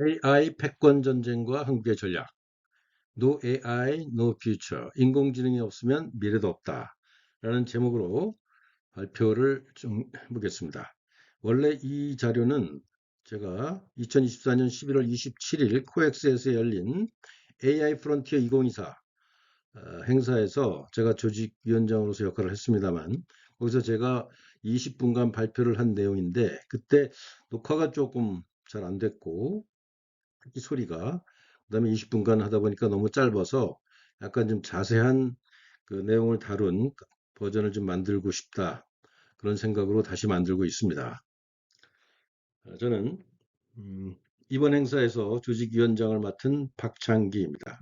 AI 패권 전쟁과 한국의 전략. No AI, no future. 인공지능이 없으면 미래도 없다. 라는 제목으로 발표를 좀 해보겠습니다. 원래 이 자료는 제가 2024년 11월 27일 코엑스에서 열린 AI 프론티어 2024 행사에서 제가 조직위원장으로서 역할을 했습니다만, 거기서 제가 20분간 발표를 한 내용인데, 그때 녹화가 조금 잘 안 됐고, 특히 소리가, 그다음에 20분간 하다 보니까 너무 짧아서 약간 좀 자세한 그 내용을 다룬 버전을 좀 만들고 싶다. 그런 생각으로 다시 만들고 있습니다. 저는 이번 행사에서 조직위원장을 맡은 박창기입니다.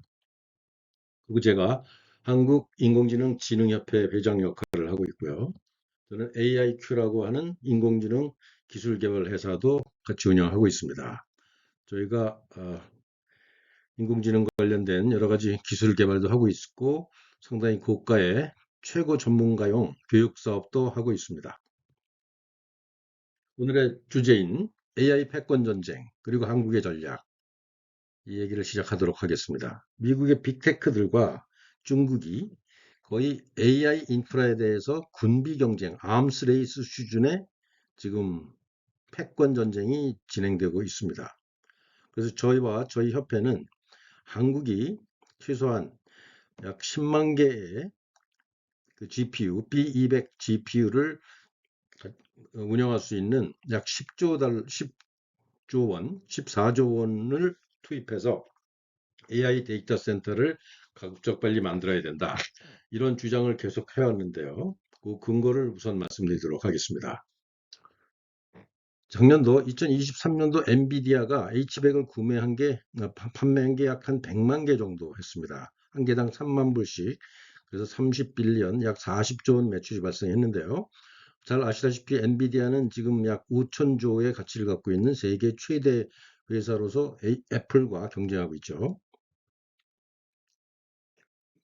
그리고 제가 한국인공지능진흥협회 회장 역할을 하고 있고요. 저는 AIQ라고 하는 인공지능 기술개발 회사도 같이 운영하고 있습니다. 저희가 인공지능 관련된 여러 가지 기술 개발도 하고 있고 상당히 고가의 최고 전문가용 교육 사업도 하고 있습니다. 오늘의 주제인 AI 패권 전쟁 그리고 한국의 전략 이 얘기를 시작하도록 하겠습니다. 미국의 빅테크들과 중국이 거의 AI 인프라에 대해서 군비 경쟁, 암스 레이스 수준의 지금 패권 전쟁이 진행되고 있습니다. 그래서 저희와 저희 협회는 한국이 최소한 약 10만 개의 그 GPU, B200 GPU를 운영할 수 있는 약 10조 원, 14조 원을 투입해서 AI 데이터 센터를 가급적 빨리 만들어야 된다. 이런 주장을 계속 해왔는데요. 그 근거를 우선 말씀드리도록 하겠습니다. 작년도 2023년도 엔비디아가 H100을 판매한 게 약 한 100만 개 정도 했습니다. 한 개당 3만 불씩. 그래서 30빌리언, 약 40조 원 매출이 발생했는데요. 잘 아시다시피 엔비디아는 지금 약 5천조의 가치를 갖고 있는 세계 최대 회사로서 애플과 경쟁하고 있죠.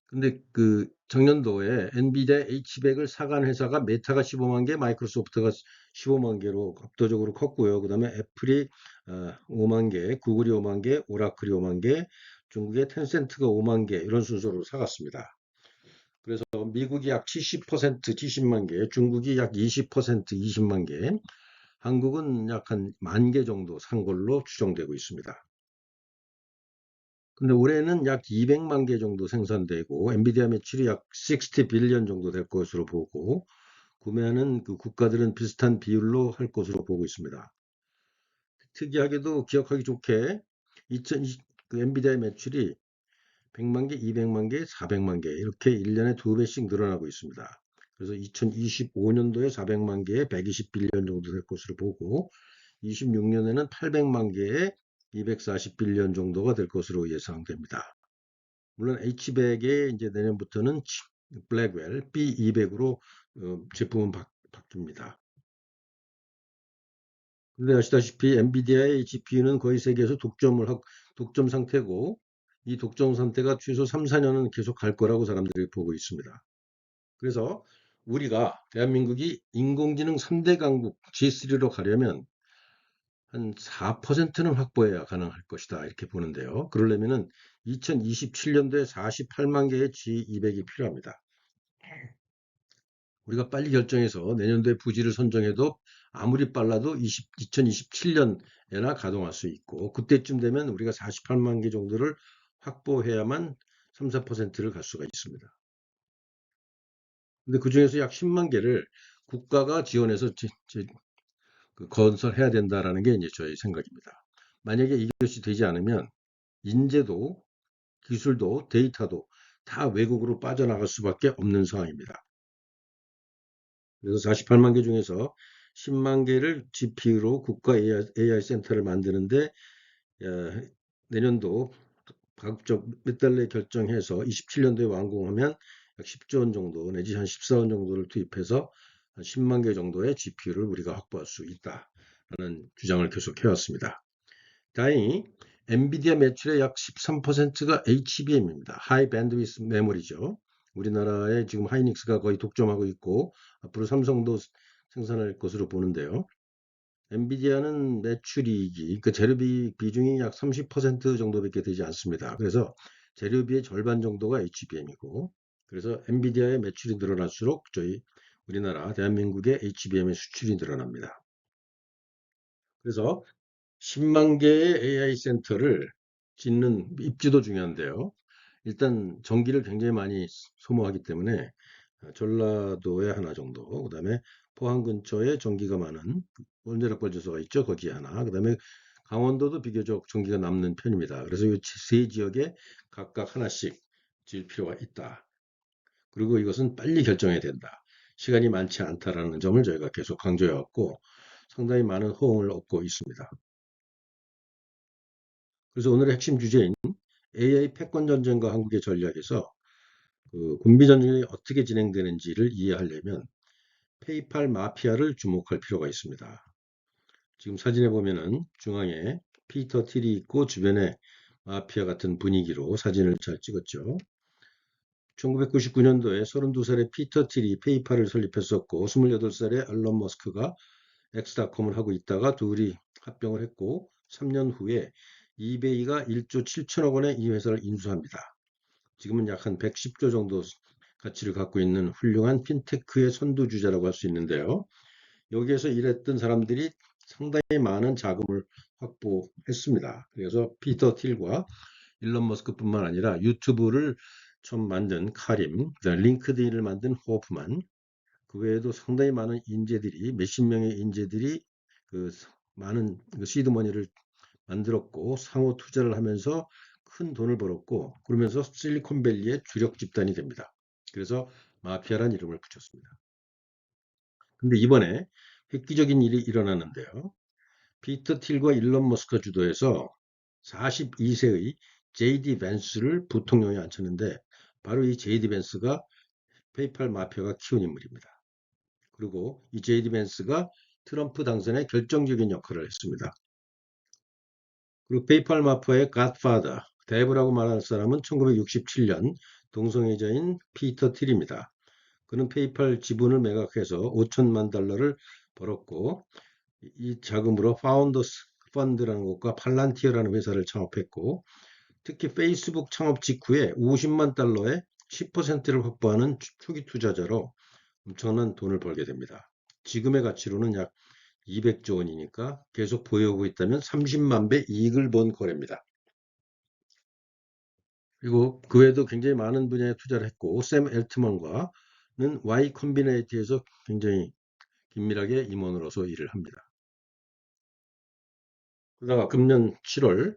근데 그 작년도에 엔비디아 H100을 사간 회사가 메타가 15만 개, 마이크로소프트가 15만 개로 압도적으로 컸고요. 그다음에 애플이 5만 개, 구글이 5만 개, 오라클이 5만 개, 중국의 텐센트가 5만 개 이런 순서로 사갔습니다. 그래서 미국이 약 70%, 70만 개, 중국이 약 20%, 20만 개, 한국은 약 한 1만 개 정도 산 걸로 추정되고 있습니다. 근데 올해는 약 200만 개 정도 생산되고 엔비디아 매출이 약 60 빌리언 정도 될 것으로 보고 구매하는 그 국가들은 비슷한 비율로 할 것으로 보고 있습니다. 특이하게도 기억하기 좋게 2020, 그 엔비디아의 매출이 100만 개, 200만 개, 400만 개 이렇게 1년에 2배씩 늘어나고 있습니다. 그래서 2025년도에 400만 개에 120 빌리언 정도 될 것으로 보고 26년에는 800만 개에 240 빌리언 정도가 될 것으로 예상됩니다. 물론 H100에 이제 내년부터는 블랙웰 B200으로 제품은 바뀝니다. 근데 아시다시피 엔비디아의 GPU는 거의 세계에서 독점 상태고 이 독점 상태가 최소 3, 4년은 계속 갈 거라고 사람들이 보고 있습니다. 그래서 우리가 대한민국이 인공지능 3대 강국 G3로 가려면 한 4%는 확보해야 가능할 것이다. 이렇게 보는데요. 그러려면은 2027년도에 48만 개의 G200이 필요합니다. 우리가 빨리 결정해서 내년도에 부지를 선정해도 아무리 빨라도 2027년에나 가동할 수 있고 그때쯤 되면 우리가 48만 개 정도를 확보해야만 3, 4%를 갈 수가 있습니다. 근데 그중에서 약 10만 개를 국가가 지원해서 건설해야 된다라는 게 이제 저희 생각입니다. 만약에 이것이 되지 않으면 인재도 기술도 데이터도 다 외국으로 빠져나갈 수밖에 없는 상황입니다. 그래서 48만 개 중에서 10만 개를 GPU로 국가 AI 센터를 만드는데 내년도 가급적 몇 달 내에 결정해서 27년도에 완공하면 약 10조 원 정도 내지 한 14원 정도를 투입해서 한 10만 개 정도의 GPU를 우리가 확보할 수 있다라는 주장을 계속 해왔습니다. 다행히 엔비디아 매출의 약 13%가 HBM입니다. 하이 밴드위스 메모리죠. 우리나라에 지금 하이닉스가 거의 독점하고 있고 앞으로 삼성도 생산할 것으로 보는데요. 엔비디아는 매출이익이, 그 재료비 비중이 약 30% 정도밖에 되지 않습니다. 그래서 재료비의 절반 정도가 HBM이고, 그래서 엔비디아의 매출이 늘어날수록 저희 우리나라 대한민국의 HBM의 수출이 늘어납니다. 그래서 10만 개의 AI 센터를 짓는 입지도 중요한데요. 일단 전기를 굉장히 많이 소모하기 때문에 전라도에 하나 정도, 그다음에 포항 근처에 전기가 많은 원자력발전소가 있죠. 거기에 하나, 그다음에 강원도도 비교적 전기가 남는 편입니다. 그래서 이 세 지역에 각각 하나씩 지을 필요가 있다. 그리고 이것은 빨리 결정해야 된다. 시간이 많지 않다라는 점을 저희가 계속 강조해왔고 상당히 많은 호응을 얻고 있습니다. 그래서 오늘의 핵심 주제인 AI 패권 전쟁과 한국의 전략에서 그 군비 전쟁이 어떻게 진행되는지를 이해하려면 페이팔 마피아를 주목할 필요가 있습니다. 지금 사진에 보면은 중앙에 피터 틸이 있고 주변에 마피아 같은 분위기로 사진을 잘 찍었죠. 1999년도에 32살의 피터 틸이 페이팔을 설립했었고 28살의 앨런 머스크가 엑스닷컴을 하고 있다가 둘이 합병을 했고 3년 후에 이베이가 1조 7천억 원의 이 회사를 인수합니다. 지금은 약 한 110조 정도 가치를 갖고 있는 훌륭한 핀테크의 선두주자라고 할 수 있는데요. 여기에서 일했던 사람들이 상당히 많은 자금을 확보했습니다. 그래서 피터 틸과 일론 머스크뿐만 아니라 유튜브를 처음 만든 카림, 링크드인을 만든 호프만, 그 외에도 상당히 많은 인재들이 몇십 명의 인재들이 그 많은 그 시드머니를 만들었고 상호 투자를 하면서 큰 돈을 벌었고 그러면서 실리콘밸리의 주력 집단이 됩니다. 그래서 마피아란 이름을 붙였습니다. 근데 이번에 획기적인 일이 일어나는데요. 피터 틸과 일론 머스크 주도해서 42세의 제이디 벤스를 부통령에 앉혔는데 바로 이 제이디 벤스가 페이팔 마피아가 키운 인물입니다. 그리고 이 제이디 벤스가 트럼프 당선에 결정적인 역할을 했습니다. 그리고 페이팔 마피아의 갓파더, 대부라고 말할 사람은 1967년 동성애자인 피터 틸입니다. 그는 페이팔 지분을 매각해서 5천만 달러를 벌었고 이 자금으로 파운더스 펀드라는 곳과 팔란티어라는 회사를 창업했고 특히 페이스북 창업 직후에 50만 달러의 10%를 확보하는 초기 투자자로 엄청난 돈을 벌게 됩니다. 지금의 가치로는 약 200조 원이니까 계속 보유하고 있다면 30만 배 이익을 본 거래입니다. 그리고 그 외에도 굉장히 많은 분야에 투자를 했고 샘 엘트먼과는 Y 컴비네이트에서 굉장히 긴밀하게 임원으로서 일을 합니다. 그러다가 금년 7월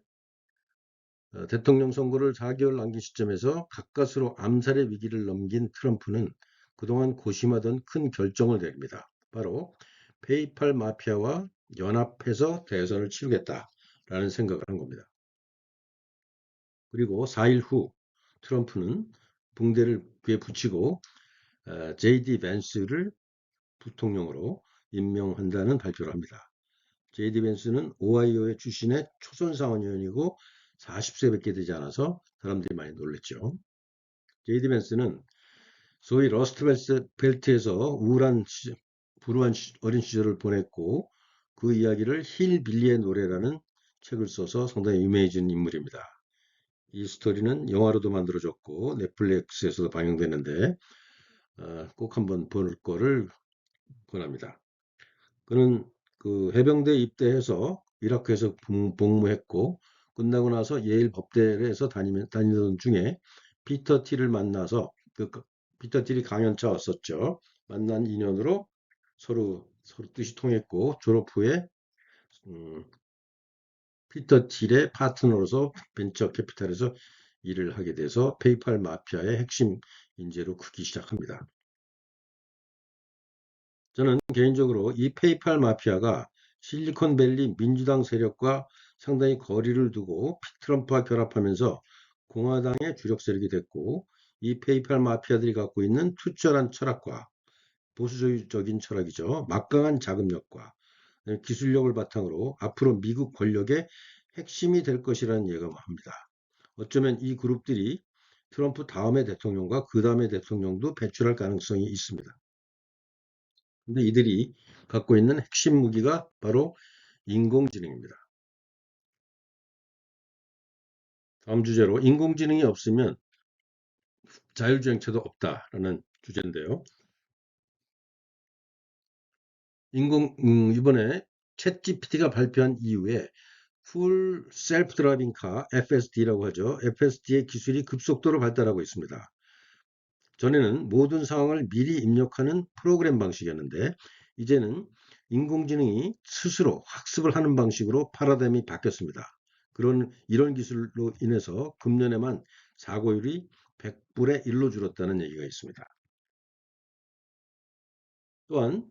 대통령 선거를 4개월 남긴 시점에서 가까스로 암살의 위기를 넘긴 트럼프는 그동안 고심하던 큰 결정을 내립니다. 바로 페이팔 마피아와 연합해서 대선을 치르겠다라는 생각을 한 겁니다. 그리고 4일 후 트럼프는 붕대를 귀에 붙이고 JD 벤스를 부통령으로 임명한다는 발표를 합니다. JD 벤스는 오하이오의 출신의 초선 상원의원이고 40세밖에 되지 않아서 사람들이 많이 놀랐죠. JD 벤스는 소위 러스트벨트에서 불우한 어린 시절을 보냈고 그 이야기를 힐 빌리의 노래라는 책을 써서 상당히 유명해진 인물입니다. 이 스토리는 영화로도 만들어졌고 넷플릭스에서도 방영되는데 꼭 한번 볼 거를 권합니다. 그는 그 해병대에 입대해서 이라크에서 복무했고 끝나고 나서 예일 법대에서 다니던 중에 피터 틸을 만나서 피터 틸이 강연차였었죠. 만난 인연으로 서로 뜻이 통했고 졸업 후에 음, 피터 틸의 파트너로서 벤처 캐피탈에서 일을 하게 돼서 페이팔 마피아의 핵심 인재로 크기 시작합니다. 저는 개인적으로 이 페이팔 마피아가 실리콘밸리 민주당 세력과 상당히 거리를 두고 트럼프와 결합하면서 공화당의 주력 세력이 됐고 이 페이팔 마피아들이 갖고 있는 투철한 철학과 보수적인 철학이죠. 막강한 자금력과 기술력을 바탕으로 앞으로 미국 권력의 핵심이 될 것이라는 예감합니다. 어쩌면 이 그룹들이 트럼프 다음의 대통령과 그 다음의 대통령도 배출할 가능성이 있습니다. 근데 이들이 갖고 있는 핵심 무기가 바로 인공지능입니다. 다음 주제로 인공지능이 없으면 자율주행차도 없다라는 주제인데요. 이번에 챗GPT가 발표한 이후에 풀 셀프 드라이빙 카 FSD라고 하죠. FSD의 기술이 급속도로 발달하고 있습니다. 전에는 모든 상황을 미리 입력하는 프로그램 방식이었는데 이제는 인공지능이 스스로 학습을 하는 방식으로 파라다임이 바뀌었습니다. 이런 기술로 인해서 금년에만 사고율이 100분의 1로 줄었다는 얘기가 있습니다. 또한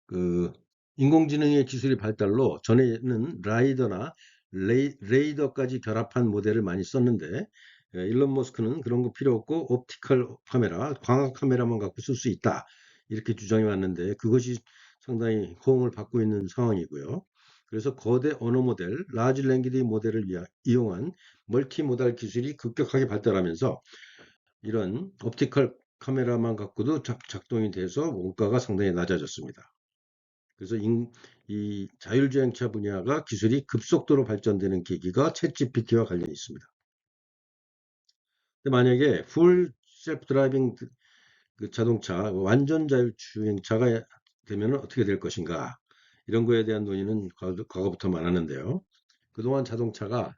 그 인공지능의 기술이 발달로 전에는 라이더나 레이더까지 결합한 모델을 많이 썼는데 일론 머스크는 그런 거 필요 없고 옵티컬 카메라, 광학 카메라만 갖고 쓸 수 있다. 이렇게 주장해 왔는데 그것이 상당히 호응을 받고 있는 상황이고요. 그래서 거대 언어 모델, 라지 랭귀지 모델을 이용한 멀티모달 기술이 급격하게 발달하면서 이런 옵티컬 카메라만 갖고도 작동이 돼서 원가가 상당히 낮아졌습니다. 그래서 이 자율주행차 분야가 기술이 급속도로 발전되는 계기가 챗GPT와 관련이 있습니다. 근데 만약에 풀 셀프 드라이빙 그 자동차, 완전 자율주행차가 되면 어떻게 될 것인가? 이런 거에 대한 논의는 과거부터 많았는데요. 그동안 자동차가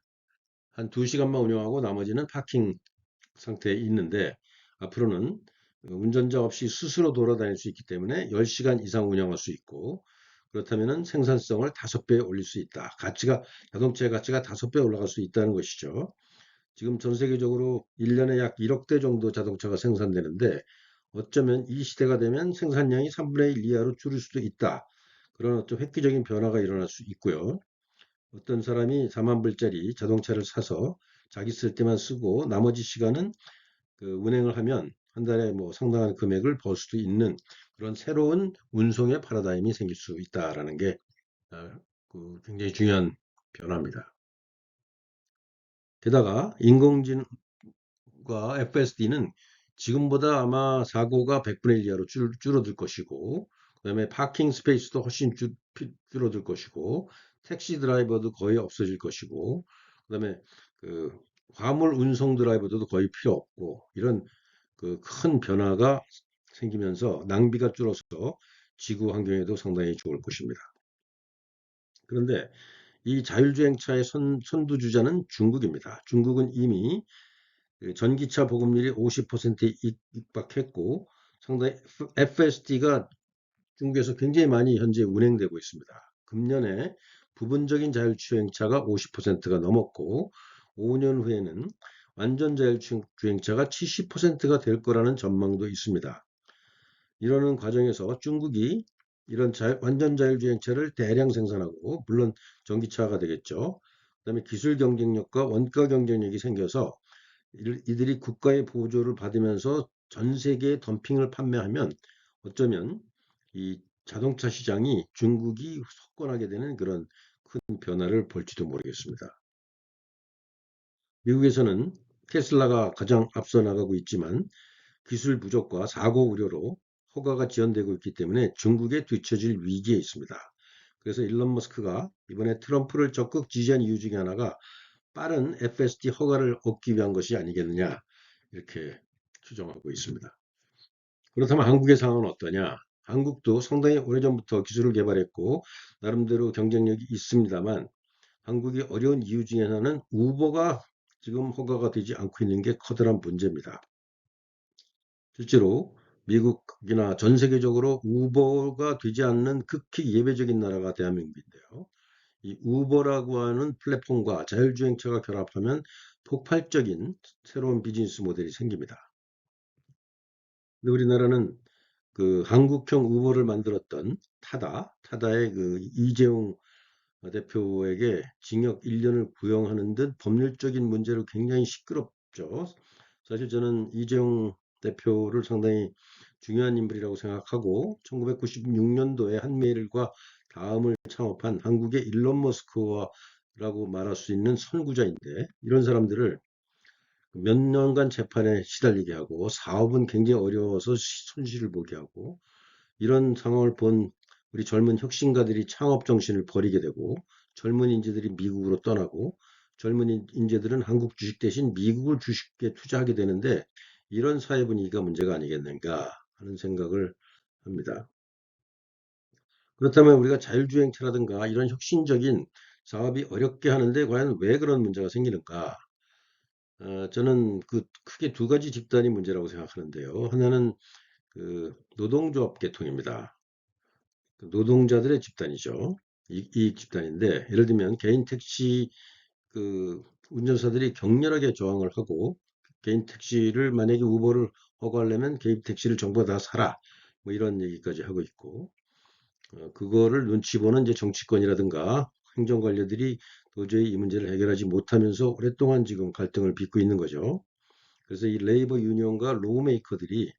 한 2시간만 운영하고 나머지는 파킹 상태에 있는데 앞으로는 운전자 없이 스스로 돌아다닐 수 있기 때문에 10시간 이상 운영할 수 있고 그렇다면 생산성을 5배 올릴 수 있다. 자동차의 가치가 5배 올라갈 수 있다는 것이죠. 지금 전 세계적으로 1년에 약 1억 대 정도 자동차가 생산되는데 어쩌면 이 시대가 되면 생산량이 3분의 1 이하로 줄을 수도 있다. 그런 어떤 획기적인 변화가 일어날 수 있고요. 어떤 사람이 4만 불짜리 자동차를 사서 자기 쓸 때만 쓰고 나머지 시간은 그 운행을 하면 한 달에 뭐 상당한 금액을 벌 수도 있는 그런 새로운 운송의 파라다임이 생길 수 있다라는 게 굉장히 중요한 변화입니다. 게다가 인공지능과 FSD는 지금보다 아마 사고가 100분의 1 이하로 줄어들 것이고 그다음에 파킹 스페이스도 훨씬 줄어들 것이고 택시 드라이버도 거의 없어질 것이고 그다음에 그 화물 운송 드라이버도 거의 필요 없고 이런 그 큰 변화가 생기면서 낭비가 줄어서 지구 환경에도 상당히 좋을 것입니다. 그런데 이 자율주행차의 선두주자는 중국입니다. 중국은 이미 그 전기차 보급률이 50%에 육박했고 상당히 FSD가 중국에서 굉장히 많이 현재 운행되고 있습니다. 금년에 부분적인 자율주행차가 50%가 넘었고 5년 후에는 완전 자율주행차가 70%가 될 거라는 전망도 있습니다. 이러는 과정에서 중국이 이런 완전 자율주행차를 대량 생산하고 물론 전기차가 되겠죠. 그다음에 기술 경쟁력과 원가 경쟁력이 생겨서 이들이 국가의 보조를 받으면서 전 세계에 덤핑을 판매하면 어쩌면 이 자동차 시장이 중국이 석권하게 되는 그런 큰 변화를 볼지도 모르겠습니다. 미국에서는 테슬라가 가장 앞서 나가고 있지만 기술 부족과 사고 우려로 허가가 지연되고 있기 때문에 중국에 뒤처질 위기에 있습니다. 그래서 일론 머스크가 이번에 트럼프를 적극 지지한 이유 중에 하나가 빠른 FSD 허가를 얻기 위한 것이 아니겠느냐 이렇게 추정하고 있습니다. 그렇다면 한국의 상황은 어떠냐? 한국도 상당히 오래전부터 기술을 개발했고 나름대로 경쟁력이 있습니다만 한국이 어려운 이유 중에 하나는 우버가 지금 허가가 되지 않고 있는 게 커다란 문제입니다. 실제로 미국이나 전 세계적으로 우버가 되지 않는 극히 예외적인 나라가 대한민국인데요. 이 우버라고 하는 플랫폼과 자율주행차가 결합하면 폭발적인 새로운 비즈니스 모델이 생깁니다. 근데 우리나라는 그 한국형 우버를 만들었던 타다의 그 이재용 대표에게 징역 1년을 구형하는 듯 법률적인 문제로 굉장히 시끄럽죠. 사실 저는 이재용 대표를 상당히 중요한 인물이라고 생각하고 1996년도에 한메일과 다음을 창업한 한국의 일론 머스크라고 말할 수 있는 선구자인데 이런 사람들을 몇 년간 재판에 시달리게 하고 사업은 굉장히 어려워서 손실을 보게 하고 이런 상황을 본 우리 젊은 혁신가들이 창업 정신을 버리게 되고 젊은 인재들이 미국으로 떠나고 젊은 인재들은 한국 주식 대신 미국을 주식에 투자하게 되는데 이런 사회 분위기가 문제가 아니겠는가 하는 생각을 합니다. 그렇다면 우리가 자율주행차라든가 이런 혁신적인 사업이 어렵게 하는데 과연 왜 그런 문제가 생기는가? 저는 그 크게 두 가지 집단이 문제라고 생각하는데요. 하나는 그 노동조합 계통입니다. 그 노동자들의 집단이죠. 이익 집단인데 예를 들면 개인 택시 그 운전사들이 격렬하게 저항을 하고 개인 택시를 만약에 우버를 허가하려면 개인 택시를 정부가 다 사라 뭐 이런 얘기까지 하고 있고 그거를 눈치 보는 이제 정치권이라든가 행정관료들이 도저히 이 문제를 해결하지 못하면서 오랫동안 지금 갈등을 빚고 있는 거죠. 그래서 이 레이버 유니온과 로우메이커들이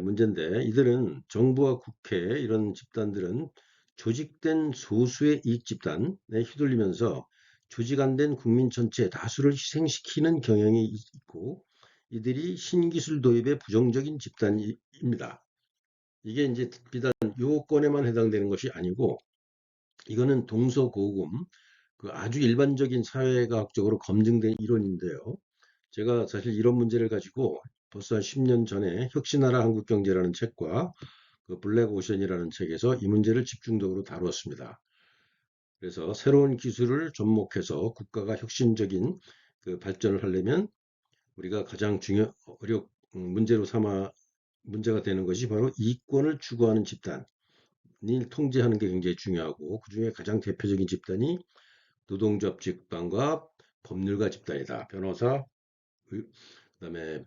문제인데 이들은 정부와 국회 이런 집단들은 조직된 소수의 이익 집단에 휘둘리면서 조직 안 된 국민 전체 다수를 희생시키는 경향이 있고 이들이 신기술 도입에 부정적인 집단입니다. 이게 이제 비단 요건에만 해당되는 것이 아니고 이거는 동서고금 그 아주 일반적인 사회과학적으로 검증된 이론인데요. 제가 사실 이런 문제를 가지고 벌써 한 10년 전에 혁신하라 한국경제라는 책과 그 블랙오션이라는 책에서 이 문제를 집중적으로 다루었습니다. 그래서 새로운 기술을 접목해서 국가가 혁신적인 그 발전을 하려면 우리가 가장 문제로 삼아 문제가 되는 것이 바로 이권을 추구하는 집단을 통제하는 게 굉장히 중요하고 그중에 가장 대표적인 집단이 노동조합 집단과 법률가 집단이다. 변호사, 그다음에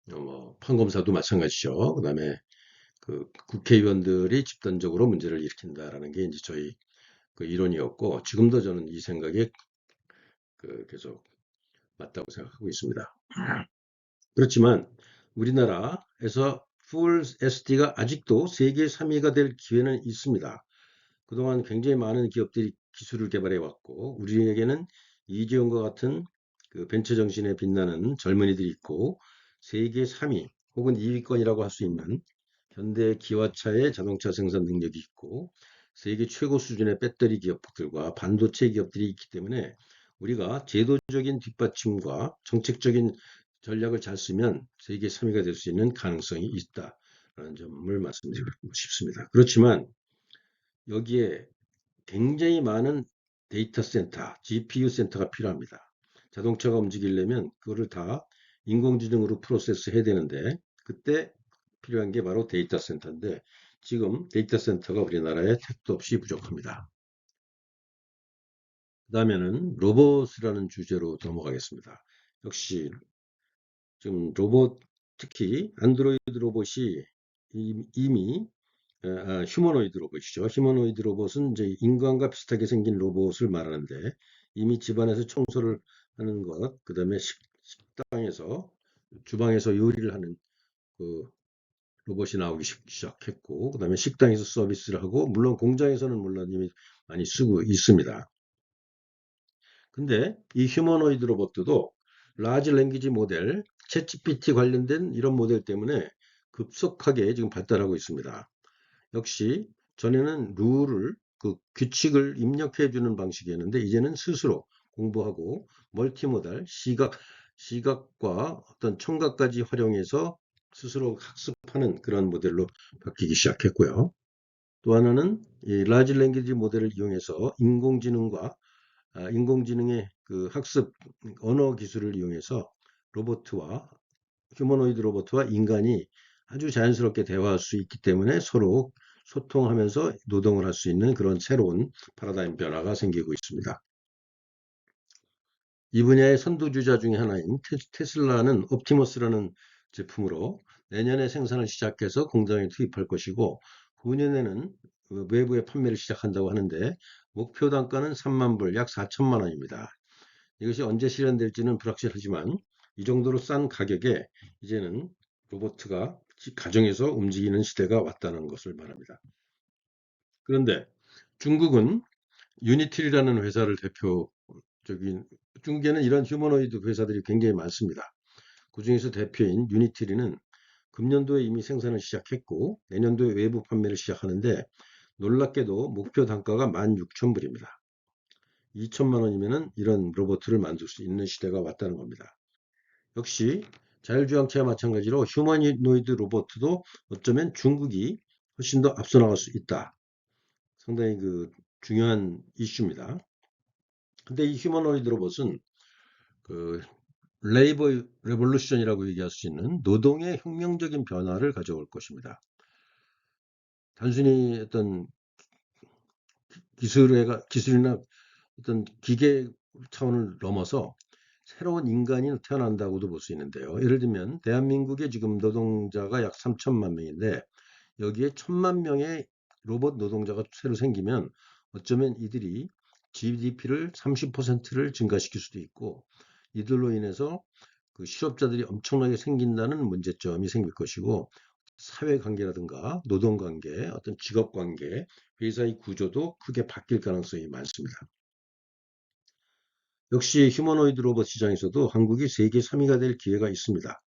뭐 판검사도 마찬가지죠. 그다음에 그 국회의원들이 집단적으로 문제를 일으킨다라는 게 이제 저희 그 이론이었고 지금도 저는 이 생각에 그 계속 맞다고 생각하고 있습니다. 그렇지만 우리나라에서 풀 SD가 아직도 세계 3위가 될 기회는 있습니다. 그동안 굉장히 많은 기업들이 기술을 개발해 왔고 우리에게는 이재용과 같은 그 벤처 정신에 빛나는 젊은이들이 있고 세계 3위 혹은 2위권이라고 할 수 있는 현대 기아차의 자동차 생산 능력이 있고 세계 최고 수준의 배터리 기업들과 반도체 기업들이 있기 때문에 우리가 제도적인 뒷받침과 정책적인 전략을 잘 쓰면 세계 3위가 될 수 있는 가능성이 있다라는 점을 말씀드리고 싶습니다. 그렇지만 여기에 굉장히 많은 데이터 센터, GPU 센터가 필요합니다. 자동차가 움직이려면 그거를 다 인공지능으로 프로세스 해야 되는데 그때 필요한 게 바로 데이터 센터인데 지금 데이터 센터가 우리나라에 택도 없이 부족합니다. 그 다음에는 로봇이라는 주제로 넘어가겠습니다. 역시 지금 로봇 특히 안드로이드 로봇이 이미 휴머노이드 로봇이죠. 휴머노이드 로봇은 이제 인간과 비슷하게 생긴 로봇을 말하는데 이미 집안에서 청소를 하는 것, 그다음에 식당에서 주방에서 요리를 하는 그 로봇이 나오기 시작했고, 그다음에 식당에서 서비스를 하고, 물론 공장에서는 물론 이미 많이 쓰고 있습니다. 근데 이 휴머노이드 로봇도 라지 랭귀지 모델, 챗GPT 관련된 이런 모델 때문에 급속하게 지금 발달하고 있습니다. 역시 전에는 룰을 그 규칙을 입력해 주는 방식이었는데 이제는 스스로 공부하고 멀티모달 시각과 어떤 청각까지 활용해서 스스로 학습하는 그런 모델로 바뀌기 시작했고요. 또 하나는 이 라지 랭귀지 모델을 이용해서 인공지능의 그 학습 언어 기술을 이용해서 로봇과 휴머노이드 로봇과 인간이 아주 자연스럽게 대화할 수 있기 때문에 서로 소통하면서 노동을 할 수 있는 그런 새로운 파라다임 변화가 생기고 있습니다. 이 분야의 선두주자 중에 하나인 테슬라는 옵티머스라는 제품으로 내년에 생산을 시작해서 공장에 투입할 것이고 9년에는 외부에 판매를 시작한다고 하는데 목표 단가는 3만 불, 약 4천만 원입니다. 이것이 언제 실현될지는 불확실하지만 이 정도로 싼 가격에 이제는 로봇가 가정에서 움직이는 시대가 왔다는 것을 말합니다. 그런데 중국은 유니틸이라는 회사를 대표적인 중국에는 이런 휴머노이드 회사들이 굉장히 많습니다. 그중에서 대표인 유니틸리는 금년도에 이미 생산을 시작했고 내년도에 외부 판매를 시작하는데 놀랍게도 목표 단가가 16,000불입니다. 2천만 원이면은 이런 로봇을 만들 수 있는 시대가 왔다는 겁니다. 역시 자율주행차와 마찬가지로 휴머노이드 로봇도 어쩌면 중국이 훨씬 더 앞서 나갈 수 있다. 상당히 중요한 이슈입니다. 근데 이 휴머노이드 로봇은 그 레이버 레볼루션이라고 얘기할 수 있는 노동의 혁명적인 변화를 가져올 것입니다. 단순히 어떤 기술이나 어떤 기계 차원을 넘어서 새로운 인간이 태어난다고도 볼 수 있는데요. 예를 들면 대한민국의 지금 노동자가 약 3천만 명인데 여기에 1천만 명의 로봇 노동자가 새로 생기면 어쩌면 이들이 GDP를 30%를 증가시킬 수도 있고 이들로 인해서 그 실업자들이 엄청나게 생긴다는 문제점이 생길 것이고 사회관계라든가 노동관계, 어떤 직업관계, 회사의 구조도 크게 바뀔 가능성이 많습니다. 역시 휴머노이드 로봇 시장에서도 한국이 세계 3위가 될 기회가 있습니다.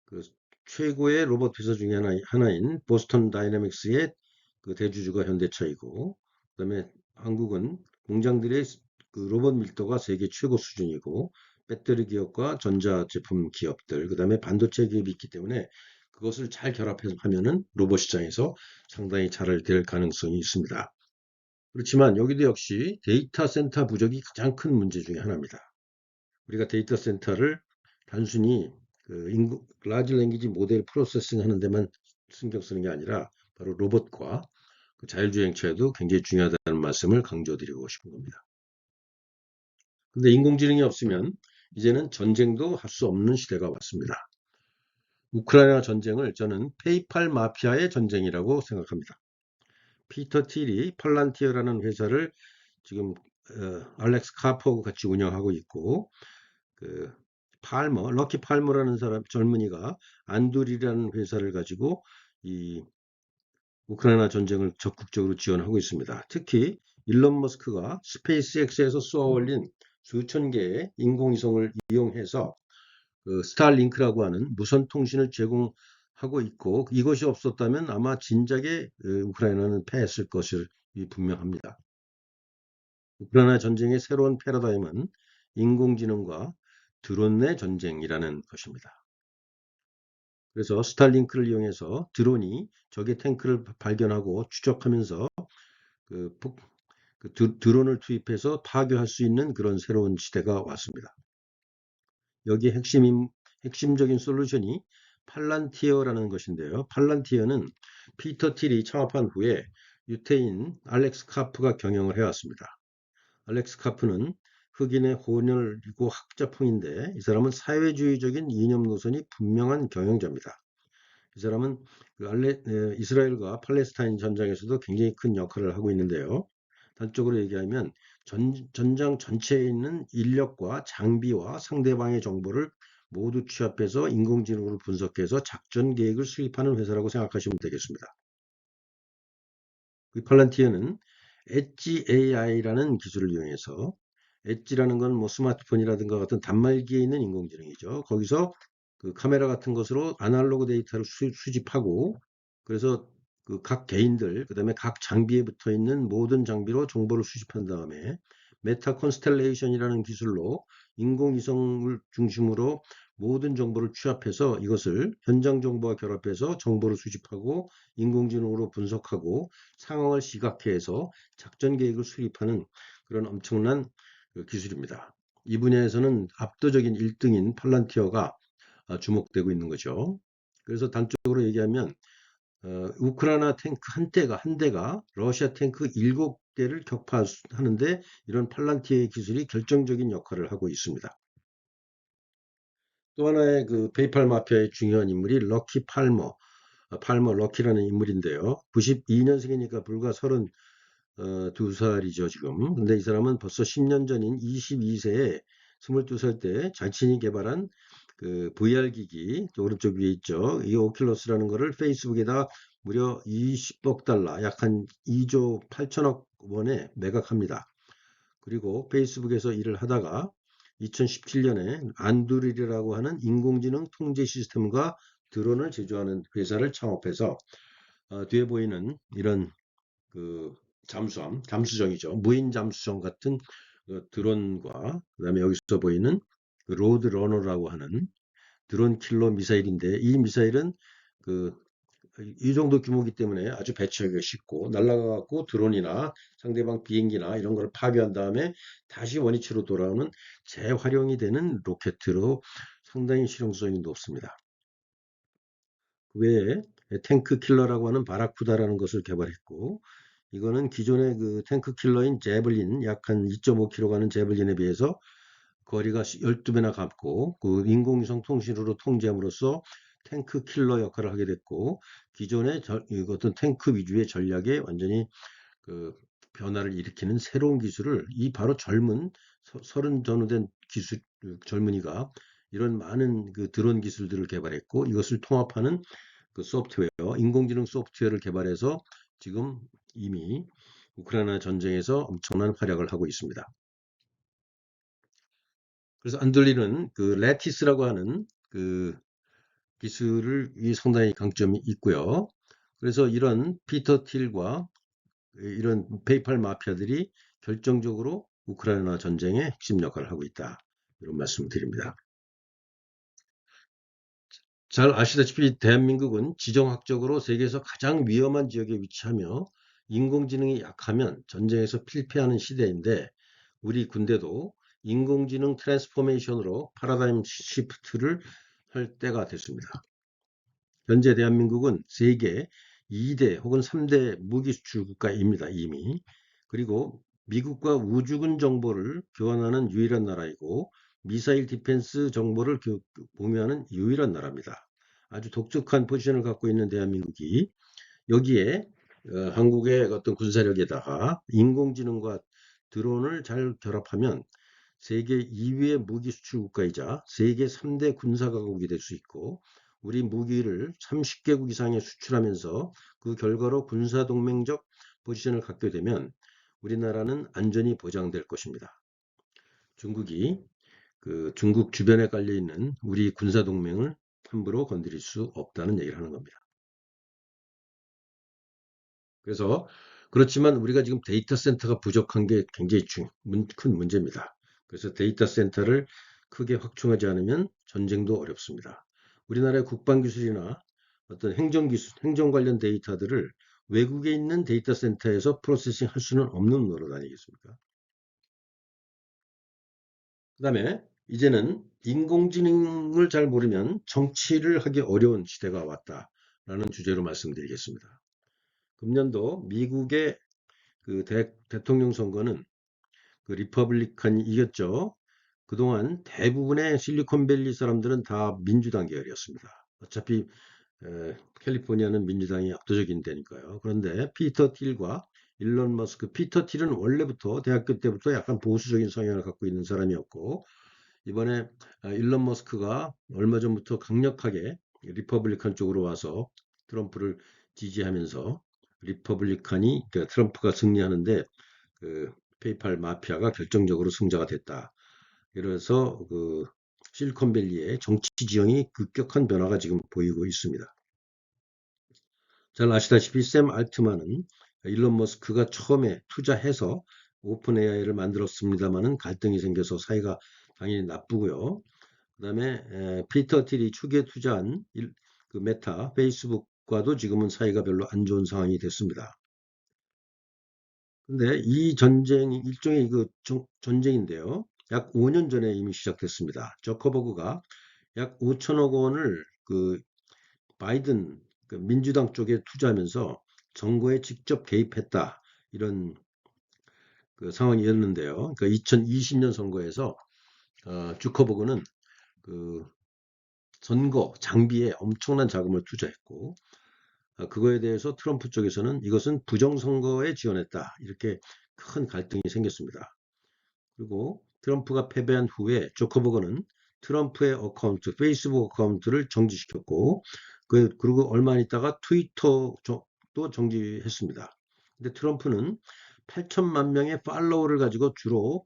그 최고의 로봇 회사 중에 하나인 보스턴 다이내믹스의 그 대주주가 현대차이고, 그다음에 한국은 공장들의 그 로봇 밀도가 세계 최고 수준이고, 배터리 기업과 전자제품 기업들, 그다음에 반도체 기업이 있기 때문에 그것을 잘 결합해서 하면은 로봇 시장에서 상당히 잘 될 가능성이 있습니다. 그렇지만 여기도 역시 데이터 센터 부족이 가장 큰 문제 중에 하나입니다. 우리가 데이터 센터를 단순히 라지 랭귀지 모델 프로세싱 하는 데만 신경 쓰는 게 아니라 바로 로봇과 그 자율주행차에도 굉장히 중요하다는 말씀을 강조드리고 싶은 겁니다. 근데 인공지능이 없으면 이제는 전쟁도 할 수 없는 시대가 왔습니다. 우크라이나 전쟁을 저는 페이팔 마피아의 전쟁이라고 생각합니다. 피터 틸이 팔란티어라는 회사를 지금 알렉스 카퍼하고 같이 운영하고 있고 그 럭키 팔머라는 사람 젊은이가 안두리라는 회사를 가지고 이 우크라이나 전쟁을 적극적으로 지원하고 있습니다. 특히 일론 머스크가 스페이스X에서 쏘아 올린 수천 개의 인공위성을 이용해서 그 스타링크라고 하는 무선 통신을 제공하고 있고 이것이 없었다면 아마 진작에 우크라이나는 패했을 것이 분명합니다. 우크라이나 전쟁의 새로운 패러다임은 인공지능과 드론 내 전쟁이라는 것입니다. 그래서 스타링크를 이용해서 드론이 적의 탱크를 발견하고 추적하면서 드론을 투입해서 파괴할 수 있는 그런 새로운 시대가 왔습니다. 여기에 핵심적인 솔루션이 팔란티어라는 것인데요. 팔란티어는 피터 틸이 창업한 후에 유태인 알렉스 카프가 경영을 해왔습니다. 알렉스 카프는 흑인의 혼혈이고 학자풍인데 이 사람은 사회주의적인 이념 노선이 분명한 경영자입니다. 이 사람은 이스라엘과 팔레스타인 전장에서도 굉장히 큰 역할을 하고 있는데요. 단적으로 얘기하면 전장 전체에 있는 인력과 장비와 상대방의 정보를 모두 취합해서 인공지능으로 분석해서 작전 계획을 수립하는 회사라고 생각하시면 되겠습니다. 그 팔란티어는 엣지 AI라는 기술을 이용해서 엣지라는 건 뭐 스마트폰이라든가 같은 단말기에 있는 인공지능이죠. 거기서 그 카메라 같은 것으로 아날로그 데이터를 수집하고 그래서 그 각 개인들 그다음에 각 장비에 붙어 있는 모든 장비로 정보를 수집한 다음에 메타 컨스텔레이션이라는 기술로 인공위성을 중심으로 모든 정보를 취합해서 이것을 현장 정보와 결합해서 정보를 수집하고 인공지능으로 분석하고 상황을 시각화해서 작전 계획을 수립하는 그런 엄청난 기술입니다. 이 분야에서는 압도적인 1등인 팔란티어가 주목되고 있는 거죠. 그래서 단적으로 얘기하면 우크라이나 탱크 한 대가 러시아 탱크 7대를 격파하는데 이런 팔란티어의 기술이 결정적인 역할을 하고 있습니다. 또 하나의 그 페이팔 마피아의 중요한 인물이 럭키 팔머 럭키라는 인물인데요. 92년생이니까 불과 32살이죠, 지금. 근데 이 사람은 벌써 10년 전인 22세에 22살 때 자신이 개발한 그 VR 기기, 오른쪽 위에 있죠. 이 오큘러스라는 거를 페이스북에다 무려 20억 달러, 약 한 2조 8천억 원에 매각합니다. 그리고 페이스북에서 일을 하다가 2017년에 안두릴이라고 하는 인공지능 통제 시스템과 드론을 제조하는 회사를 창업해서 뒤에 보이는 이런 그 잠수정이죠. 무인 잠수정 같은 드론과 그다음에 여기서 보이는 그 로드 러너라고 하는 드론 킬러 미사일인데 이 미사일은 그 이 정도 규모이기 때문에 아주 배치하기가 쉽고 날아가고 드론이나 상대방 비행기나 이런 걸 파괴한 다음에 다시 원위치로 돌아오는 재활용이 되는 로켓으로 상당히 실용성이 높습니다. 그 외에 탱크 킬러라고 하는 바라쿠다라는 것을 개발했고 이거는 기존의 그 탱크 킬러인 제블린 약 한 2.5km 가는 제블린에 비해서 거리가 12배나 감고 그 인공위성 통신으로 통제함으로써 탱크 킬러 역할을 하게 됐고 기존의 어떤 탱크 위주의 전략에 완전히 그 변화를 일으키는 새로운 기술을 이 바로 젊은 서른 전후 된 기술 젊은이가 이런 많은 그 드론 기술들을 개발했고 이것을 통합하는 그 소프트웨어, 인공지능 소프트웨어를 개발해서 지금 이미 우크라이나 전쟁에서 엄청난 활약을 하고 있습니다. 그래서 안돌리는 그 레티스라고 하는 그 기술을 이 상당히 강점이 있고요. 그래서 이런 피터 틸과 이런 페이팔 마피아들이 결정적으로 우크라이나 전쟁의 핵심 역할을 하고 있다. 이런 말씀을 드립니다. 잘 아시다시피 대한민국은 지정학적으로 세계에서 가장 위험한 지역에 위치하며 인공지능이 약하면 전쟁에서 필패하는 시대인데 우리 군대도 인공지능 트랜스포메이션으로 파라다임 시프트를 할 때가 됐습니다. 현재 대한민국은 세계 2대 혹은 3대 무기 수출 국가입니다. 이미. 그리고 미국과 우주군 정보를 교환하는 유일한 나라이고 미사일 디펜스 정보를 공유하는 유일한 나라입니다. 아주 독특한 포지션을 갖고 있는 대한민국이 여기에 한국의 어떤 군사력에다가 인공지능과 드론을 잘 결합하면 세계 2위의 무기 수출 국가이자 세계 3대 군사가국이 될 수 있고 우리 무기를 30개국 이상에 수출하면서 그 결과로 군사동맹적 포지션을 갖게 되면 우리나라는 안전이 보장될 것입니다. 중국이 그 중국 주변에 깔려 있는 우리 군사동맹을 함부로 건드릴 수 없다는 얘기를 하는 겁니다. 그래서 그렇지만 우리가 지금 데이터 센터가 부족한 게 굉장히 큰 문제입니다. 그래서 데이터 센터를 크게 확충하지 않으면 전쟁도 어렵습니다. 우리나라의 국방 기술이나 어떤 행정 기술, 행정 관련 데이터들을 외국에 있는 데이터 센터에서 프로세싱 할 수는 없는 노릇 아니겠습니까? 그다음에 이제는 인공지능을 잘 모르면 정치를 하기 어려운 시대가 왔다라는 주제로 말씀드리겠습니다. 금년도 미국의 그 대통령 선거는 그 리퍼블리칸이 이겼죠. 그동안 대부분의 실리콘밸리 사람들은 다 민주당 계열이었습니다. 어차피 캘리포니아는 민주당이 압도적인 데니까요. 그런데 피터 틸과 일론 머스크, 피터 틸은 원래부터 대학교 때부터 약간 보수적인 성향을 갖고 있는 사람이었고 이번에 일론 머스크가 얼마 전부터 강력하게 리퍼블리칸 쪽으로 와서 트럼프를 지지하면서 리퍼블리칸이 그러니까 트럼프가 승리하는데 그 페이팔 마피아가 결정적으로 승자가 됐다. 그래서 그 실리콘밸리의 정치 지형이 급격한 변화가 지금 보이고 있습니다. 잘 아시다시피 샘 알트만은 일론 머스크가 처음에 투자해서 오픈 AI를 만들었습니다만은 갈등이 생겨서 사이가 당연히 나쁘고요. 그다음에 피터 틸이 초기에 투자한 그 메타 페이스북과도 지금은 사이가 별로 안 좋은 상황이 됐습니다. 근데 이 전쟁이 일종의 그 전쟁인데요. 약 5년 전에 이미 시작됐습니다. 저커버그가 약 5천억 원을 그 바이든 그 민주당 쪽에 투자하면서 선거에 직접 개입했다. 이런 그 상황이었는데요. 그러니까 2020년 선거에서 주커버그는 그 선거 장비에 엄청난 자금을 투자했고 그거에 대해서 트럼프 쪽에서는 이것은 부정선거에 지원했다. 이렇게 큰 갈등이 생겼습니다. 그리고 트럼프가 패배한 후에 조커버거는 트럼프의 어카운트, 페이스북 어카운트를 정지시켰고 그리고 얼마 있다가 트위터도 정지했습니다. 근데 트럼프는 8천만 명의 팔로워를 가지고 주로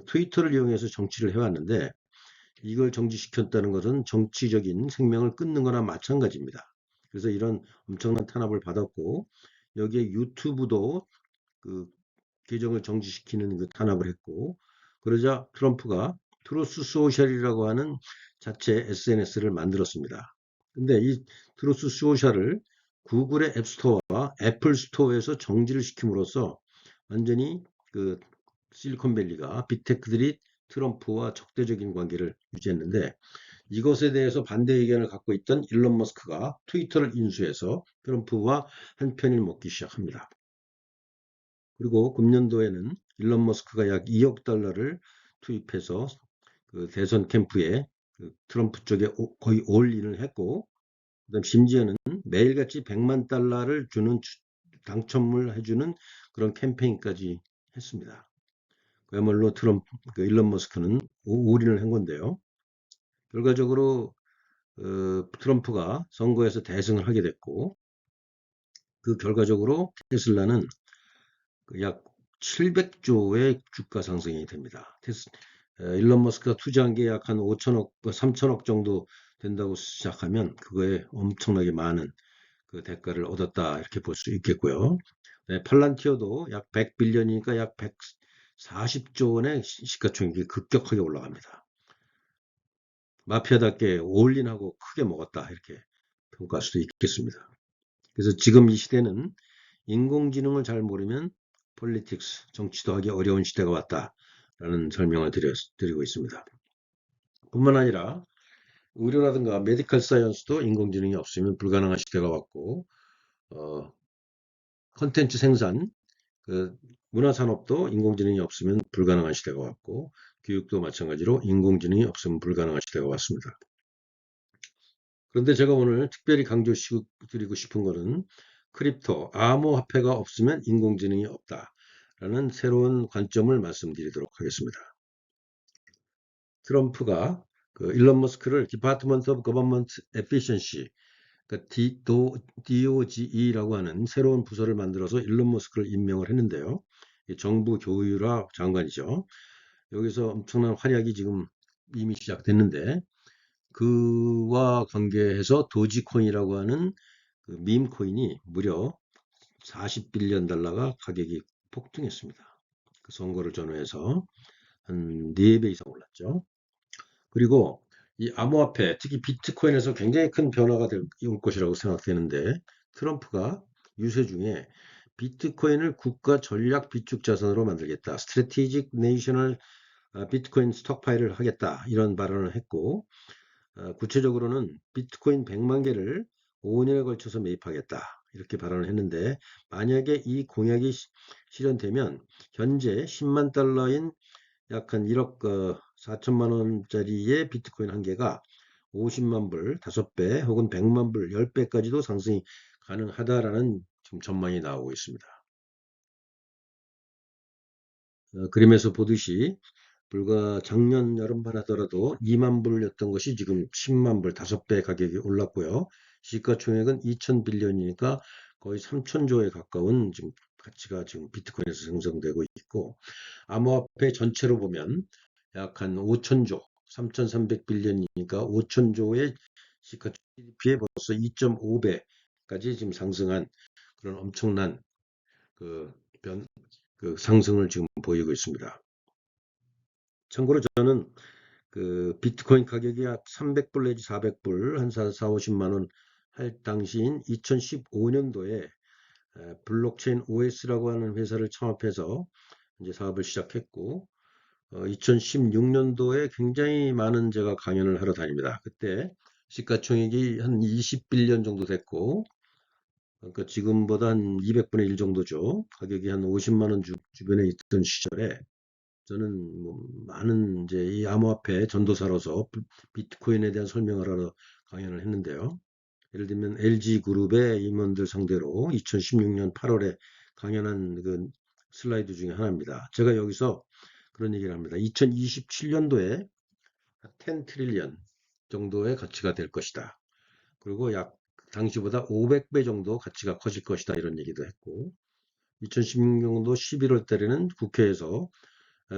트위터를 이용해서 정치를 해왔는데 이걸 정지시켰다는 것은 정치적인 생명을 끊는 거나 마찬가지입니다. 그래서 이런 엄청난 탄압을 받았고 여기에 유튜브도 그 계정을 정지시키는 그 탄압을 했고 그러자 트럼프가 트루스 소셜이라고 하는 자체 SNS를 만들었습니다. 근데 이 트루스 소셜을 구글의 앱스토어와 애플 스토어에서 정지를 시킴으로써 완전히 그 실리콘밸리가 빅테크들이 트럼프와 적대적인 관계를 유지했는데 이것에 대해서 반대 의견을 갖고 있던 일론 머스크가 트위터를 인수해서 트럼프와 한 편을 먹기 시작합니다. 그리고 금년도에는 일론 머스크가 약 2억 달러를 투입해서 그 대선 캠프에 그 트럼프 쪽에 거의 올인을 했고, 그다음 심지어는 매일같이 100만 달러를 주는 당첨을 해주는 그런 캠페인까지 했습니다. 그야말로 그 일론 머스크는 올인을 한 건데요. 결과적으로 트럼프가 선거에서 대승을 하게 됐고, 그 결과적으로 테슬라는 그약 700조의 주가 상승이 됩니다. 일론 머스크가 투자한 게 약 한 5천억, 3천억 정도 된다고 시작하면 그거에 엄청나게 많은 그 대가를 얻었다 이렇게 볼 수 있겠고요. 네, 팔란티어도 약 100빌리언이니까 약 140조 원의 시가총액이 급격하게 올라갑니다. 마피아답게 올인하고 크게 먹었다 이렇게 평가할 수도 있겠습니다. 그래서 지금 이 시대는 인공지능을 잘 모르면 폴리틱스, 정치도 하기 어려운 시대가 왔다라는 설명을 드리고 있습니다. 뿐만 아니라 의료라든가 메디컬 사이언스도 인공지능이 없으면 불가능한 시대가 왔고 어, 컨텐츠 생산, 그 문화산업도 인공지능이 없으면 불가능한 시대가 왔고 교육도 마찬가지로 인공지능이 없으면 불가능한 시대가 왔습니다. 그런데 제가 오늘 특별히 강조드리고 싶은 것은 크립토, 암호화폐가 없으면 인공지능이 없다라는 새로운 관점을 말씀드리도록 하겠습니다. 트럼프가 그 일론 머스크를 Department of Government Efficiency, 그러니까 DOGE라고 하는 새로운 부서를 만들어서 일론 머스크를 임명을 했는데요. 정부 교유라 장관이죠. 여기서 엄청난 활약이 지금 이미 시작됐는데 그와 관계해서 도지코인이라고 하는 그 밈코인이 무려 40빌리언 달러가 가격이 폭등했습니다. 그 선거를 전후해서 한 4배 이상 올랐죠. 그리고 이 암호화폐, 특히 비트코인에서 굉장히 큰 변화가 올 것이라고 생각되는데 트럼프가 유세 중에 비트코인을 국가 전략 비축 자산으로 만들겠다. 스트래티직 내셔널 비트코인 스톡파일을 하겠다. 이런 발언을 했고 구체적으로는 비트코인 100만 개를 5년에 걸쳐서 매입하겠다. 이렇게 발언을 했는데 만약에 이 공약이 실현되면 현재 10만 달러인 약 한 1억 4천만 원짜리의 비트코인 한 개가 50만 불, 5배 혹은 100만 불, 10배까지도 상승이 가능하다라는 지금 전망이 나오고 있습니다. 그림에서 보듯이 불과 작년 여름만 하더라도 2만 불이었던 것이 지금 10만 불, 5배 가격이 올랐고요. 시가총액은 2,000빌리언이니까 거의 3,000조에 가까운 지금 가치가 지금 비트코인에서 생성되고 있고, 암호화폐 전체로 보면 약 한 5,000조, 3,300빌리언이니까 5,000조의 시가총액 GDP에 벌써 2.5배까지 지금 상승한 그런 엄청난 그 그 상승을 지금 보이고 있습니다. 참고로 저는 그 비트코인 가격이 약 300불 내지 400불 한 4, 50만 원 할 당시인 2015년도에 블록체인 OS라고 하는 회사를 창업해서 이제 사업을 시작했고 2016년도에 굉장히 많은 제가 강연을 하러 다닙니다. 그때 시가총액이 한 20빌리언 정도 됐고 그러니까 지금보다 한 200분의 1 정도죠. 가격이 한 50만 원 주변에 있던 시절에 저는 뭐 많은 이제 이 암호화폐 전도사로서 비트코인에 대한 설명을 하러 강연을 했는데요. 예를 들면 LG그룹의 임원들 상대로 2016년 8월에 강연한 그 슬라이드 중에 하나입니다. 제가 여기서 그런 얘기를 합니다. 2027년도에 10 트릴리언 정도의 가치가 될 것이다. 그리고 약 당시보다 500배 정도 가치가 커질 것이다. 이런 얘기도 했고 2016년도 11월 달에는 국회에서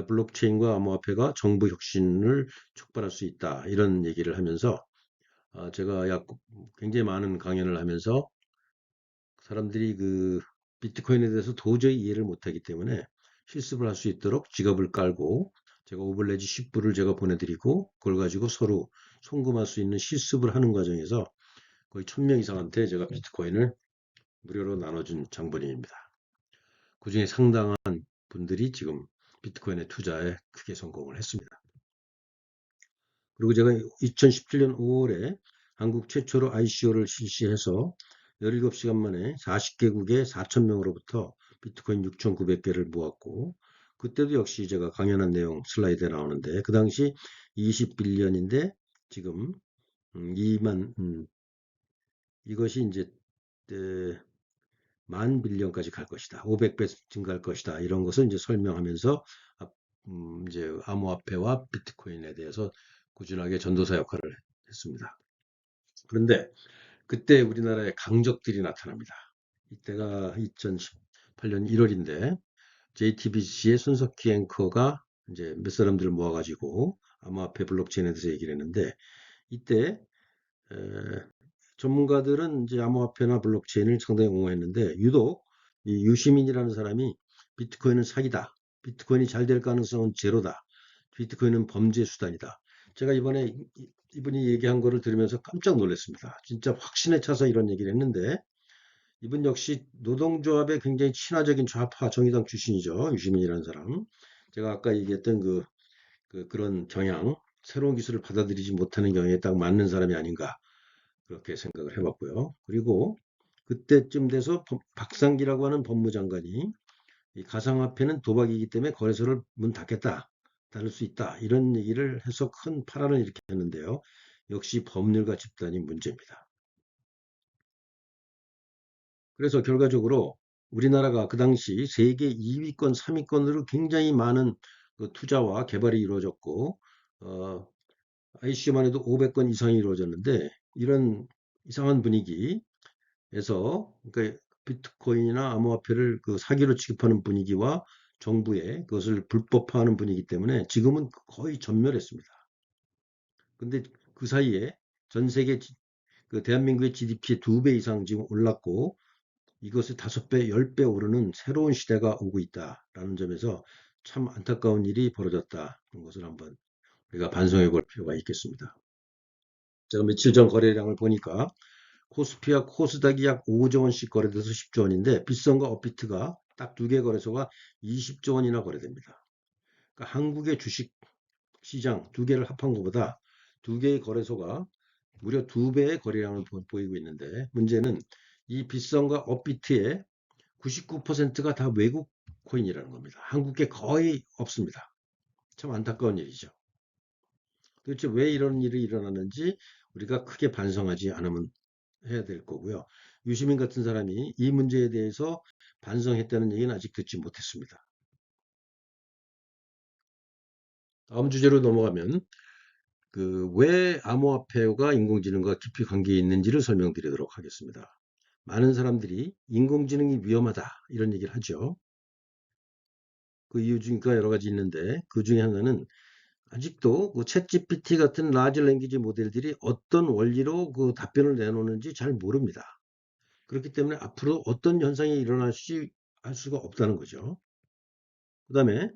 블록체인과 암호화폐가 정부 혁신을 촉발할 수 있다. 이런 얘기를 하면서 제가 굉장히 많은 강연을 하면서 사람들이 그 비트코인에 대해서 도저히 이해를 못하기 때문에 실습을 할 수 있도록 지갑을 깔고 제가 5불 내지 10불을 제가 보내드리고 그걸 가지고 서로 송금할 수 있는 실습을 하는 과정에서 거의 1000명 이상한테 제가 비트코인을 무료로 나눠준 장본인입니다. 그중에 상당한 분들이 지금 비트코인의 투자에 크게 성공을 했습니다. 그리고 제가 2017년 5월에 한국 최초로 ICO를 실시해서 17시간 만에 40개국에 4,000명으로부터 비트코인 6,900개를 모았고, 그때도 역시 제가 강연한 내용 슬라이드에 나오는데, 그 당시 20빌리언인데 지금 2만, 이것이 이제 만 빌리언까지 갈 것이다. 500배 증가할 것이다. 이런 것을 이제 설명하면서 이제 암호화폐와 비트코인에 대해서 꾸준하게 전도사 역할을 했습니다. 그런데 그때 우리나라에 강적들이 나타납니다. 이때가 2018년 1월인데 JTBC의 손석희 앵커가 이제 몇 사람들을 모아가지고 암호화폐 블록체인에 대해서 얘기를 했는데 이때 전문가들은 이제 암호화폐나 블록체인을 상당히 옹호했는데 유독 이 유시민이라는 사람이 비트코인은 사기다. 비트코인이 잘 될 가능성은 제로다. 비트코인은 범죄 수단이다. 제가 이번에 이분이 얘기한 거를 들으면서 깜짝 놀랐습니다. 진짜 확신에 차서 이런 얘기를 했는데 이분 역시 노동조합에 굉장히 친화적인 좌파 정의당 출신이죠. 유시민이라는 사람. 제가 아까 얘기했던 그런 경향, 새로운 기술을 받아들이지 못하는 경향에 딱 맞는 사람이 아닌가 그렇게 생각을 해봤고요. 그리고 그때쯤 돼서 박상기라고 하는 법무장관이 이 가상화폐는 도박이기 때문에 거래소를 문 닫겠다, 닫을 수 있다 이런 얘기를 해서 큰 파란을 일으켰는데요. 역시 법률가 집단이 문제입니다. 그래서 결과적으로 우리나라가 그 당시 세계 2위권, 3위권으로 굉장히 많은 그 투자와 개발이 이루어졌고 ICO만 해도 500건 이상이 이루어졌는데 이런 이상한 분위기에서 그러니까 비트코인이나 암호화폐를 그 사기로 취급하는 분위기와 정부의 그것을 불법화하는 분위기 때문에 지금은 거의 전멸했습니다. 근데 그 사이에 전 세계 그 대한민국의 GDP의 2배 이상 지금 올랐고 이것이 5배, 10배 오르는 새로운 시대가 오고 있다라는 점에서 참 안타까운 일이 벌어졌다는 것을 한번 우리가 반성해 볼 필요가 있겠습니다. 제가 며칠 전 거래량을 보니까 코스피와 코스닥이 약 5조 원씩 거래돼서 10조 원인데 빗썸과 업비트가 딱 2개 거래소가 20조 원이나 거래됩니다. 그러니까 한국의 주식 시장 2개를 합한 것보다 2개의 거래소가 무려 2배의 거래량을 보이고 있는데 문제는 이 빗썸과 업비트의 99%가 다 외국 코인이라는 겁니다. 한국에 거의 없습니다. 참 안타까운 일이죠. 도대체 왜 이런 일이 일어나는지 우리가 크게 반성하지 않으면 해야 될 거고요. 유시민 같은 사람이 이 문제에 대해서 반성했다는 얘기는 아직 듣지 못했습니다. 다음 주제로 넘어가면 왜 암호화폐가 인공지능과 깊이 관계에 있는지를 설명드리도록 하겠습니다. 많은 사람들이 인공지능이 위험하다 이런 얘기를 하죠. 그 이유 중에 여러 가지 있는데 그 중에 하나는 아직도 그 챗GPT 같은 라지 랭귀지 모델들이 어떤 원리로 그 답변을 내놓는지 잘 모릅니다. 그렇기 때문에 앞으로 어떤 현상이 일어날지 알 수가 없다는 거죠. 그다음에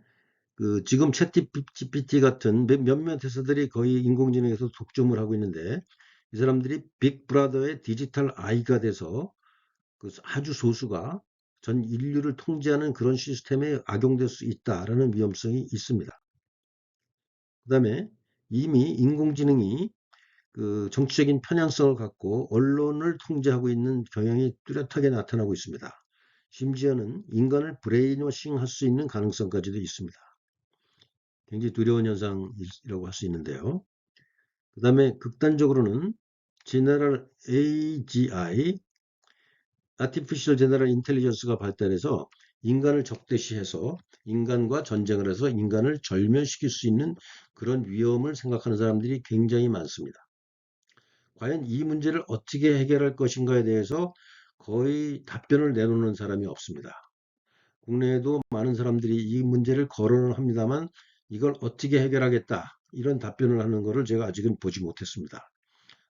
지금 챗GPT 같은 몇몇 회사들이 거의 인공지능에서 독점을 하고 있는데 이 사람들이 빅브라더의 디지털 아이가 돼서 아주 소수가 전 인류를 통제하는 그런 시스템에 악용될 수 있다라는 위험성이 있습니다. 그다음에 이미 인공지능이 정치적인 편향성을 갖고 언론을 통제하고 있는 경향이 뚜렷하게 나타나고 있습니다. 심지어는 인간을 브레인워싱 할 수 있는 가능성까지도 있습니다. 굉장히 두려운 현상이라고 할 수 있는데요. 그 다음에 극단적으로는 General AGI, Artificial General Intelligence가 발달해서 인간을 적대시해서 인간과 전쟁을 해서 인간을 절멸시킬 수 있는 그런 위험을 생각하는 사람들이 굉장히 많습니다. 과연 이 문제를 어떻게 해결할 것인가에 대해서 거의 답변을 내놓는 사람이 없습니다. 국내에도 많은 사람들이 이 문제를 거론을 합니다만 이걸 어떻게 해결하겠다 이런 답변을 하는 것을 제가 아직은 보지 못했습니다.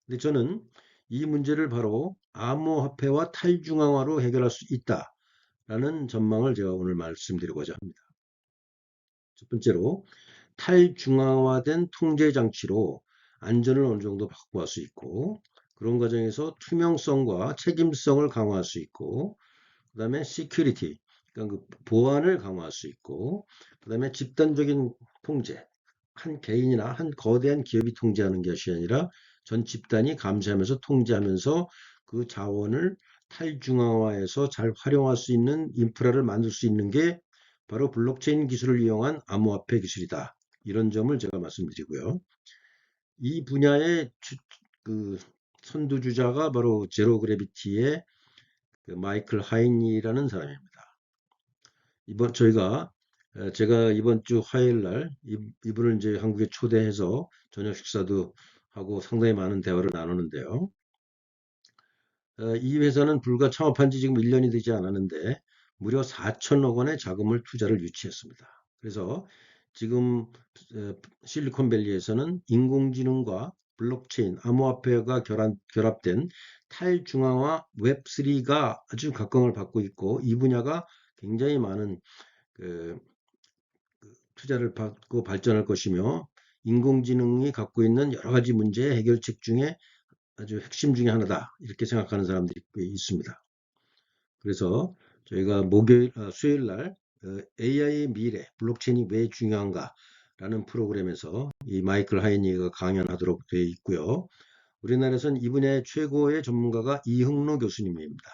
근데 저는 이 문제를 바로 암호화폐와 탈중앙화로 해결할 수 있다라는 전망을 제가 오늘 말씀드리고자 합니다. 첫 번째로 탈중앙화된 통제 장치로 안전을 어느 정도 확보할 수 있고 그런 과정에서 투명성과 책임성을 강화할 수 있고 그다음에 security 그러니까 그 보안을 강화할 수 있고 그다음에 집단적인 통제 한 개인이나 한 거대한 기업이 통제하는 것이 아니라 전 집단이 감시하면서 통제하면서 그 자원을 탈중앙화해서 잘 활용할 수 있는 인프라를 만들 수 있는 게 바로 블록체인 기술을 이용한 암호화폐 기술이다. 이런 점을 제가 말씀드리고요. 이 분야의 그 선두주자가 바로 제로 그래비티의 그 마이클 하인이라는 사람입니다. 제가 이번 주 화요일 날 이분을 이제 한국에 초대해서 저녁 식사도 하고 상당히 많은 대화를 나누는데요. 이 회사는 불과 창업한 지 지금 1년이 되지 않았는데 무려 4천억 원의 자금을 투자를 유치했습니다. 그래서 지금 실리콘밸리에서는 인공지능과 블록체인, 암호화폐가 결합된 탈중앙화 웹3가 아주 각광을 받고 있고 이 분야가 굉장히 많은 그 투자를 받고 발전할 것이며 인공지능이 갖고 있는 여러 가지 문제 해결책 중에 아주 핵심 중에 하나다. 이렇게 생각하는 사람들이 꽤 있습니다. 그래서 저희가 수요일 날 AI의 미래, 블록체인이 왜 중요한가라는 프로그램에서 이 마이클 하이니가 강연하도록 되어 있고요. 우리나라에서는 이 분야의 최고의 전문가가 이흥로 교수님입니다.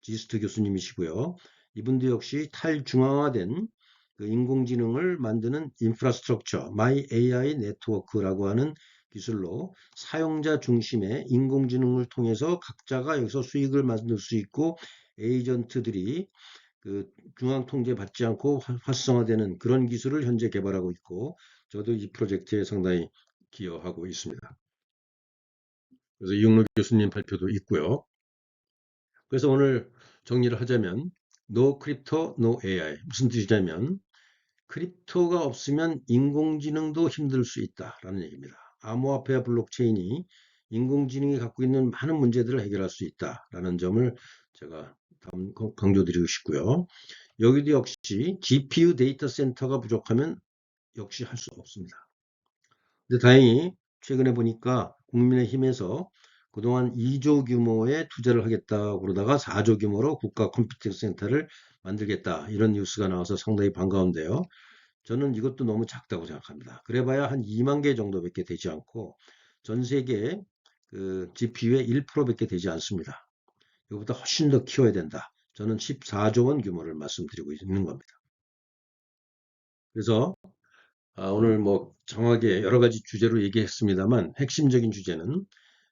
지스트 교수님이시고요. 이분도 역시 탈중앙화된 그 인공지능을 만드는 인프라스트럭처, 마이 AI 네트워크라고 하는 기술로 사용자 중심의 인공지능을 통해서 각자가 여기서 수익을 만들 수 있고 에이전트들이 그 중앙 통제 받지 않고 활성화되는 그런 기술을 현재 개발하고 있고 저도 이 프로젝트에 상당히 기여하고 있습니다. 그래서 이용로 교수님 발표도 있고요. 그래서 오늘 정리를 하자면 No crypto, no AI. 무슨 뜻이냐면 크립토가 없으면 인공지능도 힘들 수 있다라는 얘기입니다. 암호화폐와 블록체인이 인공지능이 갖고 있는 많은 문제들을 해결할 수 있다라는 점을 제가 강조드리고 싶고요. 여기도 역시 GPU 데이터 센터가 부족하면 역시 할 수 없습니다. 근데 다행히 최근에 보니까 국민의힘에서 그동안 2조 규모의 투자를 하겠다고 그러다가 4조 규모로 국가 컴퓨팅 센터를 만들겠다 이런 뉴스가 나와서 상당히 반가운데요. 저는 이것도 너무 작다고 생각합니다. 그래봐야 한 2만 개 정도밖에 되지 않고 전 세계 그 GPU의 1%밖에 되지 않습니다. 이거보다 훨씬 더 키워야 된다. 저는 14조 원 규모를 말씀드리고 있는 겁니다. 그래서 오늘 뭐 정확하게 여러 가지 주제로 얘기했습니다만 핵심적인 주제는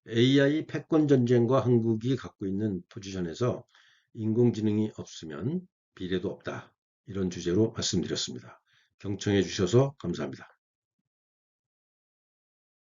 AI 패권 전쟁과 한국이 갖고 있는 포지션에서 인공지능이 없으면 비례도 없다. 이런 주제로 말씀드렸습니다. 경청해 주셔서 감사합니다.